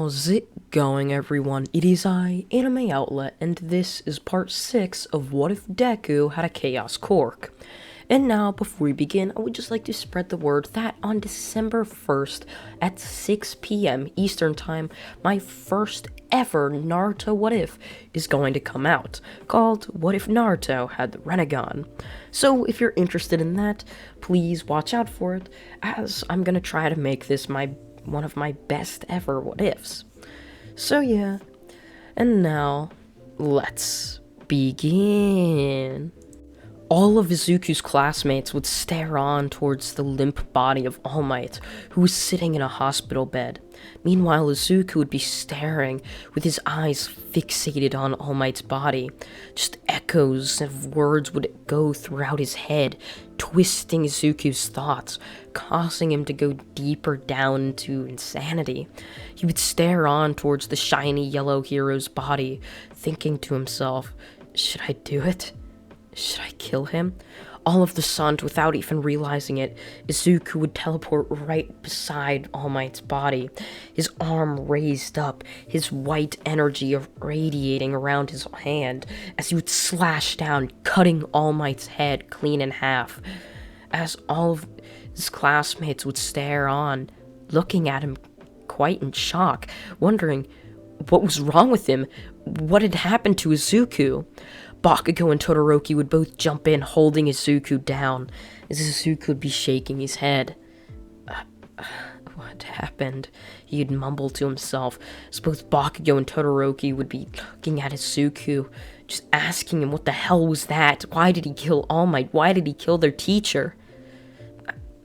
How's it going, everyone? It is I, Anime Outlet, and this is part 6 of What If Deku Had a Chaos Quirk. And now, before we begin, I would just like to spread the word that on December 1st at 6 p.m. Eastern Time, my first ever Naruto What If is going to come out, called What If Naruto Had the Rinnegan. So if you're interested in that, please watch out for it, as I'm gonna try to make this one of my best ever what ifs. So yeah, and now, let's begin. All of Izuku's classmates would stare on towards the limp body of All Might, who was sitting in a hospital bed. Meanwhile, Izuku would be staring, with his eyes fixated on All Might's body. Just echoes of words would go throughout his head, twisting Izuku's thoughts, causing him to go deeper down into insanity. He would stare on towards the shiny yellow hero's body, thinking to himself, should I do it? Should I kill him? All of the sudden, without even realizing it, Izuku would teleport right beside All Might's body, his arm raised up, his white energy radiating around his hand, as he would slash down, cutting All Might's head clean in half. As all of his classmates would stare on, looking at him quite in shock, wondering what was wrong with him, what had happened to Izuku. Bakugo and Todoroki would both jump in, holding Izuku down, as Izuku would be shaking his head. What happened? He'd mumble to himself, as both Bakugo and Todoroki would be looking at Izuku, just asking him what the hell was that? Why did he kill All Might? Why did he kill their teacher?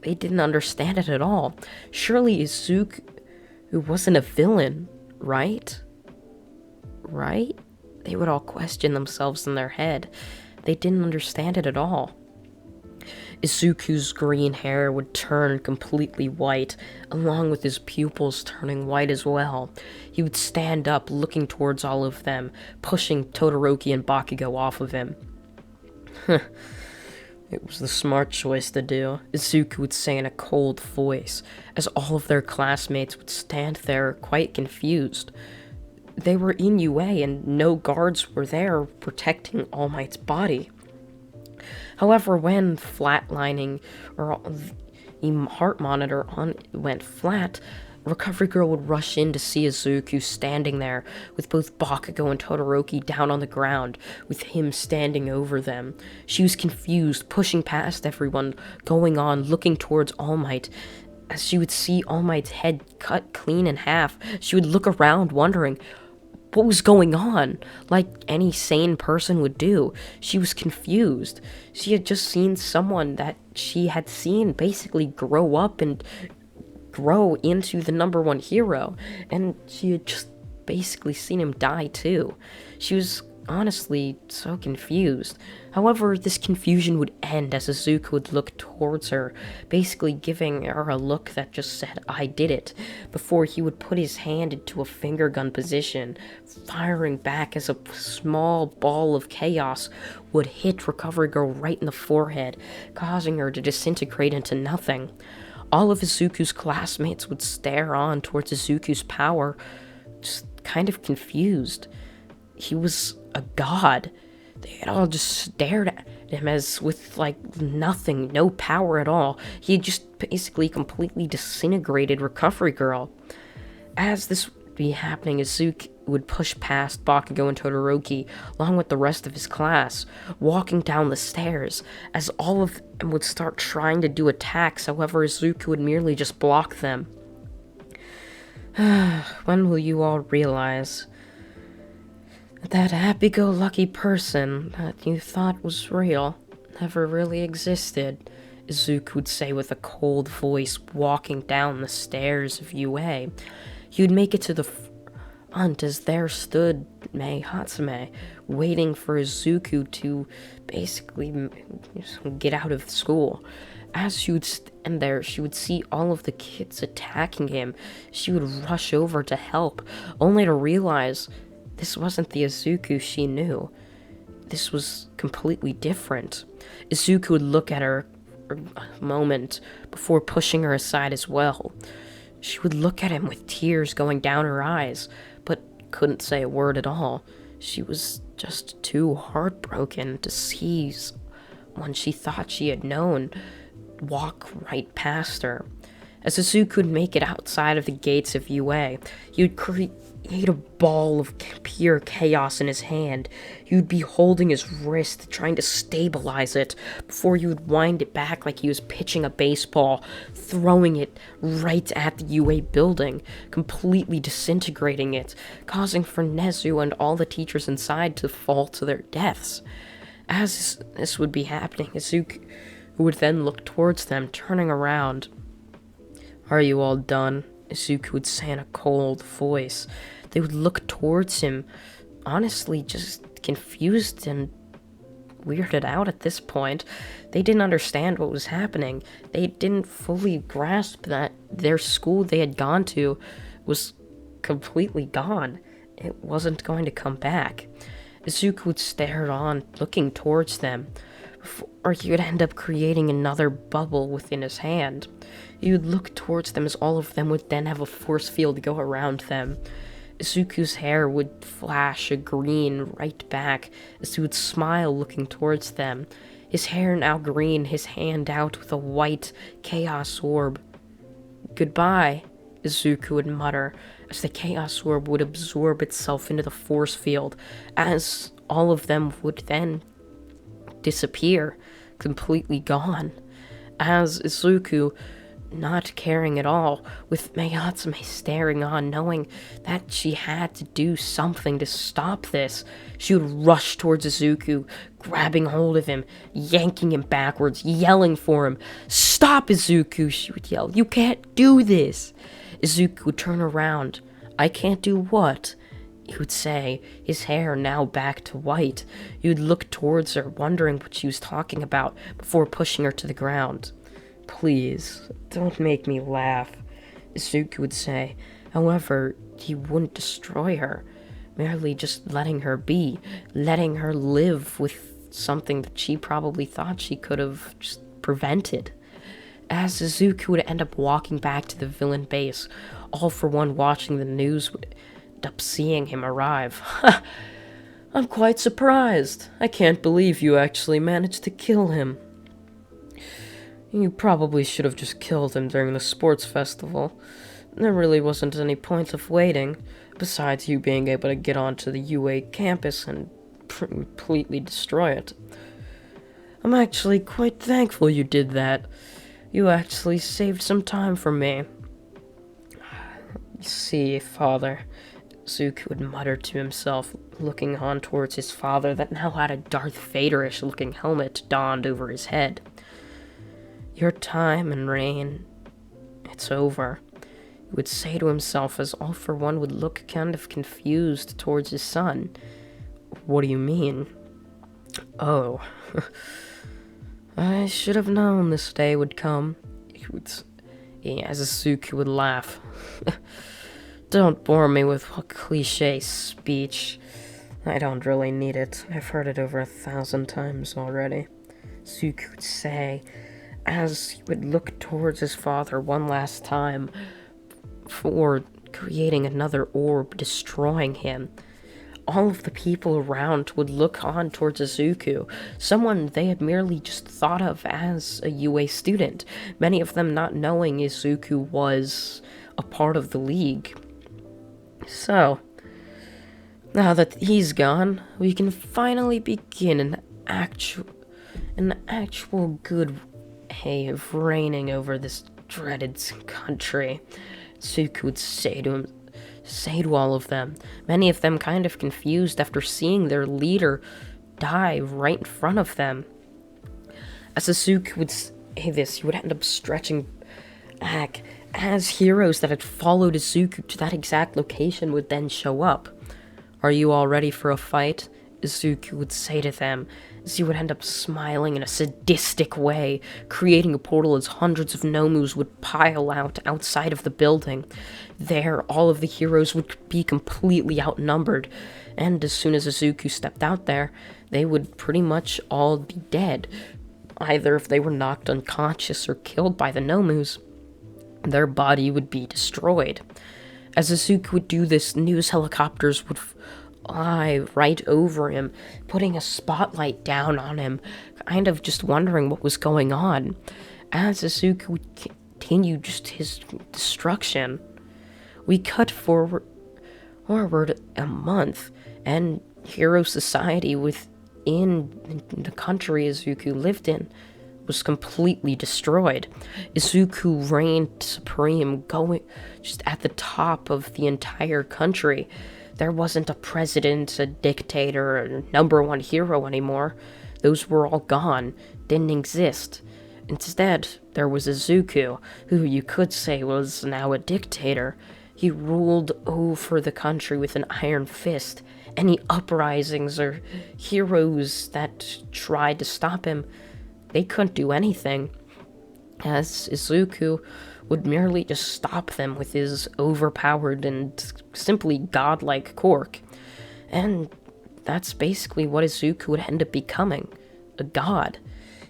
They didn't understand it at all. Surely Izuku wasn't a villain, right? Right? They would all question themselves in their head. They didn't understand it at all. Izuku's green hair would turn completely white, along with his pupils turning white as well. He would stand up, looking towards all of them, pushing Todoroki and Bakugo off of him. It was the smart choice to do, Izuku would say in a cold voice, as all of their classmates would stand there quite confused. They were in UA and no guards were there protecting All Might's body. However, when flatlining or the heart monitor went flat, Recovery Girl would rush in to see Izuku standing there with both Bakugo and Todoroki down on the ground, with him standing over them. She was confused, pushing past everyone, going on, looking towards All Might. As she would see All Might's head cut clean in half, she would look around wondering what was going on, like any sane person would do. She was confused. She had just seen someone that she had seen basically grow up and grow into the #1 hero, and she had just basically seen him die too. She was honestly so confused. However, this confusion would end as Izuku would look towards her, basically giving her a look that just said, I did it, before he would put his hand into a finger gun position, firing back as a small ball of chaos would hit Recovery Girl right in the forehead, causing her to disintegrate into nothing. All of Izuku's classmates would stare on towards Izuku's power, just kind of confused. He was a god. They had all just stared at him as with, nothing, no power at all. He had just basically completely disintegrated Recovery Girl. As this would be happening, Izuku would push past Bakugo and Todoroki, along with the rest of his class, walking down the stairs, as all of them would start trying to do attacks, however Izuku would merely just block them. When will you all realize that happy-go-lucky person that you thought was real never really existed? Izuku would say with a cold voice, walking down the stairs of UA. He would make it to the front as there stood Mei Hatsume, waiting for Izuku to basically get out of school. As she would stand there, she would see all of the kids attacking him. She would rush over to help, only to realize this wasn't the Izuku she knew. This was completely different. Izuku would look at her for a moment before pushing her aside as well. She would look at him with tears going down her eyes, but couldn't say a word at all. She was just too heartbroken to see one she thought she had known walk right past her. As Izuku would make it outside of the gates of UA, he would create a ball of pure chaos in his hand. He would be holding his wrist, trying to stabilize it, before he would wind it back like he was pitching a baseball, throwing it right at the UA building, completely disintegrating it, causing for Nezu and all the teachers inside to fall to their deaths. As this would be happening, Izuku would then look towards them, turning around. "Are you all done?" Izuku would say in a cold voice. They would look towards him, honestly just confused and weirded out at this point. They didn't understand what was happening. They didn't fully grasp that their school they had gone to was completely gone. It wasn't going to come back. Izuku would stare on, looking towards them, or he would end up creating another bubble within his hand. He would look towards them as all of them would then have a force field go around them. Izuku's hair would flash a green right back as he would smile looking towards them. His hair now green, his hand out with a white chaos orb. "Goodbye," Izuku would mutter, as the chaos orb would absorb itself into the force field, as all of them would then disappear, completely gone. As Izuku, not caring at all, with Mayatsume staring on, knowing that she had to do something to stop this, she would rush towards Izuku, grabbing hold of him, yanking him backwards, yelling for him. "Stop, Izuku!" she would yell. "You can't do this!" Izuku would turn around. "I can't do what?" he would say, his hair now back to white. He would look towards her, wondering what she was talking about, before pushing her to the ground. "Please, don't make me laugh," Izuku would say. However, he wouldn't destroy her, merely just letting her be, letting her live with something that she probably thought she could have just prevented. As Izuku would end up walking back to the villain base, all for one watching the news would end up seeing him arrive. "I'm quite surprised. I can't believe you actually managed to kill him." "You probably should have just killed him during the sports festival. There really wasn't any point of waiting, besides you being able to get onto the UA campus and completely destroy it. I'm actually quite thankful you did that. You actually saved some time for me." "You see, Father," Izuku would mutter to himself, looking on towards his father that now had a Darth Vader-ish looking helmet donned over his head. "Your time and reign, it's over," he would say to himself as all for one would look kind of confused towards his son. "What do you mean?" "Oh, I should have known this day would come," as Izuku would laugh. "Don't bore me with a cliche speech. I don't really need it. I've heard it over 1,000 times already," Izuku would say, as he would look towards his father one last time before creating another orb, destroying him. All of the people around would look on towards Izuku, someone they had merely just thought of as a UA student, many of them not knowing Izuku was a part of the league. So, now that he's gone, we can finally begin an actual good way of reigning over this dreaded country, Izuku would say to all of them, many of them kind of confused after seeing their leader die right in front of them. As Izuku would say this, he would end up stretching back, as heroes that had followed Izuku to that exact location would then show up. "Are you all ready for a fight?" Izuku would say to them, as he would end up smiling in a sadistic way, creating a portal as hundreds of Nomus would pile out outside of the building. There, all of the heroes would be completely outnumbered, and as soon as Izuku stepped out there, they would pretty much all be dead, either if they were knocked unconscious or killed by the Nomus. their body would be destroyed. As Izuku would do this, news helicopters would fly right over him, putting a spotlight down on him, kind of just wondering what was going on. As Izuku would continue just his destruction, we cut forward a month, and hero society within the country Izuku lived in was completely destroyed. Izuku reigned supreme, going just at the top of the entire country. There wasn't a president, a dictator, a number one hero anymore. Those were all gone, didn't exist. Instead, there was Izuku, who you could say was now a dictator. He ruled over the country with an iron fist. Any uprisings or heroes that tried to stop him, they couldn't do anything, as Izuku would merely just stop them with his overpowered and simply godlike Quirk. And that's basically what Izuku would end up becoming, a god.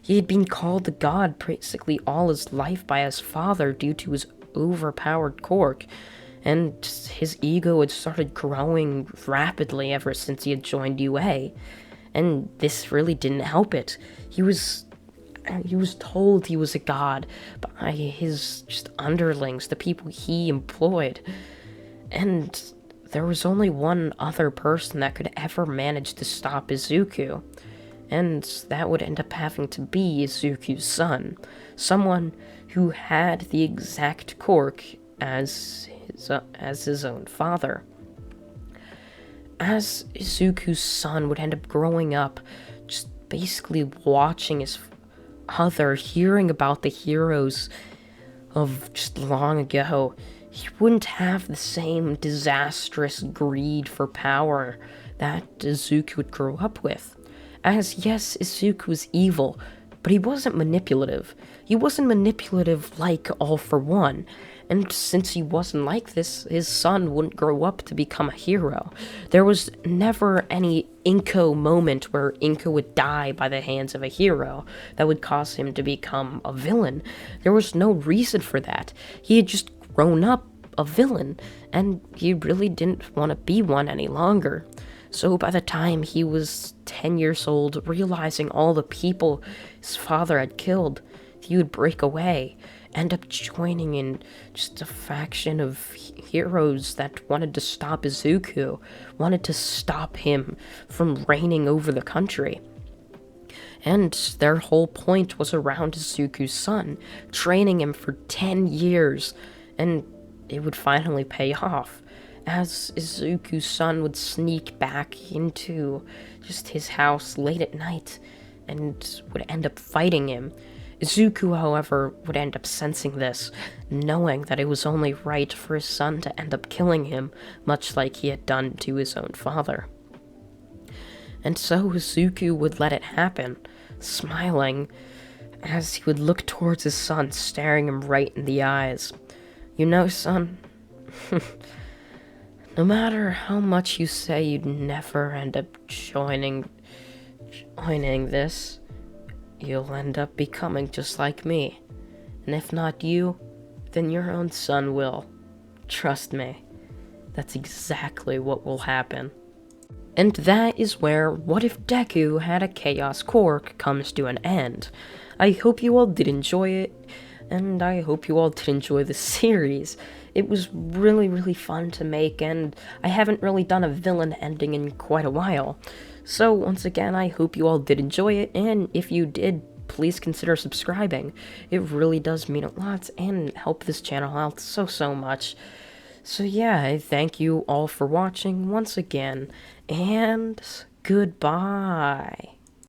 He had been called a god basically all his life by his father due to his overpowered Quirk, and his ego had started growing rapidly ever since he had joined UA, and this really didn't help it. He was told he was a god by his just underlings, the people he employed, and there was only one other person that could ever manage to stop Izuku, and that would end up having to be Izuku's son, someone who had the exact Quirk as his own father. As Izuku's son would end up growing up, just basically watching his father, hearing about the heroes of just long ago, he wouldn't have the same disastrous greed for power that Izuku would grow up with. As yes, Izuku was evil, but he wasn't manipulative. He wasn't manipulative like All For One. And since he wasn't like this, his son wouldn't grow up to become a hero. There was never any Inko moment where Inko would die by the hands of a hero that would cause him to become a villain. There was no reason for that. He had just grown up a villain, and he really didn't want to be one any longer. So by the time he was 10 years old, realizing all the people his father had killed, he would break away, end up joining in just a faction of heroes that wanted to stop Izuku, wanted to stop him from reigning over the country. And their whole point was around Izuku's son, training him for 10 years, and it would finally pay off, as Izuku's son would sneak back into just his house late at night and would end up fighting him. Izuku, however, would end up sensing this, knowing that it was only right for his son to end up killing him, much like he had done to his own father. And so Izuku would let it happen, smiling, as he would look towards his son, staring him right in the eyes. You know, son, no matter how much you say you'd never end up joining this, you'll end up becoming just like me. And if not you, then your own son will. Trust me. That's exactly what will happen. And that is where What If Deku Had a Chaos Quirk comes to an end. I hope you all did enjoy it, and I hope you all did enjoy the series. It was really, really fun to make, and I haven't really done a villain ending in quite a while. So, once again, I hope you all did enjoy it, and if you did, please consider subscribing. It really does mean a lot, and help this channel out so much. So yeah, I thank you all for watching once again, and goodbye.